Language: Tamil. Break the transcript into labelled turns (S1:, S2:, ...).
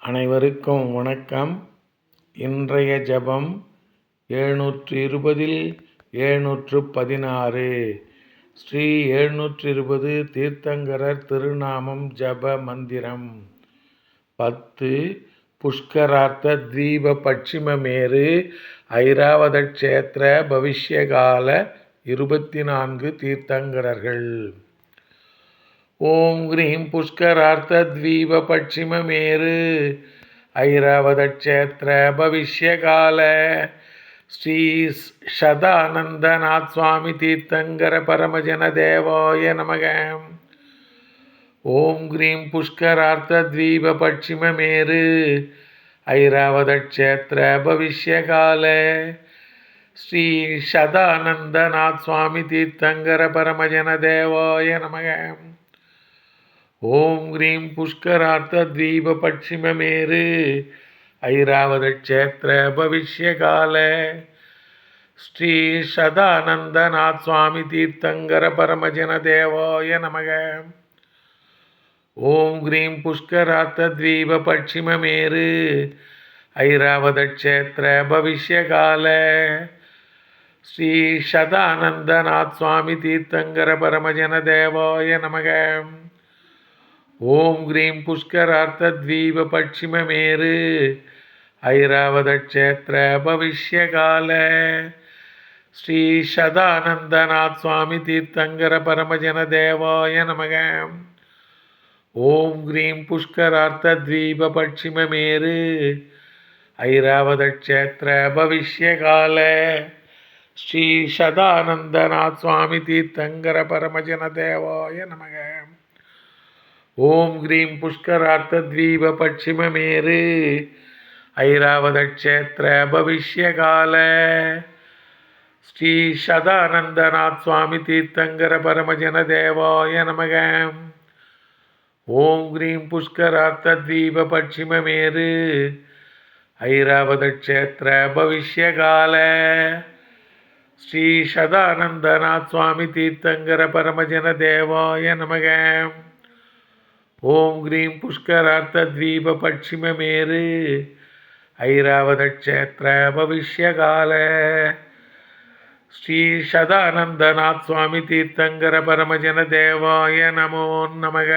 S1: அனைவருக்கும் வணக்கம். இன்றைய ஜபம் 720 716 ஸ்ரீ 720 தீர்த்தங்கரர் திருநாமம் ஜப மந்திரம் 10 புஷ்கரார்த்த தீப பட்சிமமேரு ஐராவத க்ஷேத்திர பவிஷ்யகால 24 தீர்த்தங்கரர்கள். ஓம் கிரீம் புஷ்கரார்த்த தீப பட்சிமமேரு ஐராவத க்ஷேத்திர பவிஷ்யகால ஸ்ரீ சதானந்தநாத் சுவாமி தீர்த்தங்கர பரமஜன தேவாய நமக. ஓம் கிரீம் புஷ்கரார்த்த தீப பட்சிமமேரு ஐராவத க்ஷேத்திர பவிஷ்யகால ஸ்ரீ சதானந்தநாத் சுவாமி தீர்த்தங்கர பரமஜன தேவாய நமக. ஓம் கிரீம் புஷ்கரார்த்த தீப பட்சிமமேரு ஐராவத க்ஷேத்திர பவிஷ்யகால ஸ்ரீ சதானந்தநாத் சுவாமி தீர்த்தங்கர பரமஜன தேவாய நமக. ஓம் கிரீம் புஷ்கரார்த்த தீப பட்சிமமேரு ஐராவத க்ஷேத்திர பவிஷ்யகால ஸ்ரீ சதானந்தநாத் சுவாமி தீர்த்தங்கர பரமஜன தேவாய நமக. ஓம் கிரீம் புஷ்கரார்த்த தீப பட்சிமமேரு ஐராவத க்ஷேத்திர பவிஷ்யகால ஸ்ரீ சதானந்தநாத் சுவாமி தீர்த்தங்கர பரமஜன தேவாய நமக. ஓம் கிரீம் புஷ்கரார்த்த தீப பட்சிமமேரு ஐராவத க்ஷேத்திர பவிஷ்யகால ஸ்ரீ சதானந்தநாத் சுவாமி தீர்த்தங்கர பரமஜன தேவாய நமக. ஓம் கிரீம் புஷ்கரார்த்த தீப பட்சிமமேரு ஐராவத க்ஷேத்திர பவிஷ்யகால ஸ்ரீ சதானந்தநாத் சுவாமி தீர்த்தங்கர பரமஜன தேவாய நமக. ஓம் கிரீம் புஷ்கரார்த்த தீப பட்சிமமேரு ஐராவத க்ஷேத்திர பவிஷ்யகால ஸ்ரீ சதானந்தநாத் சுவாமி தீர்த்தங்கர பரமஜன தேவாய நமக. ஓம் கிரீம் புஷ்கரார்த்த தீப பட்சிமமேரு ஐராவத க்ஷேத்திர பவிஷ்யகால ஸ்ரீ சதானந்தநாத் சுவாமி தீர்த்தங்கர பரமஜன தேவாய நமோ நமக.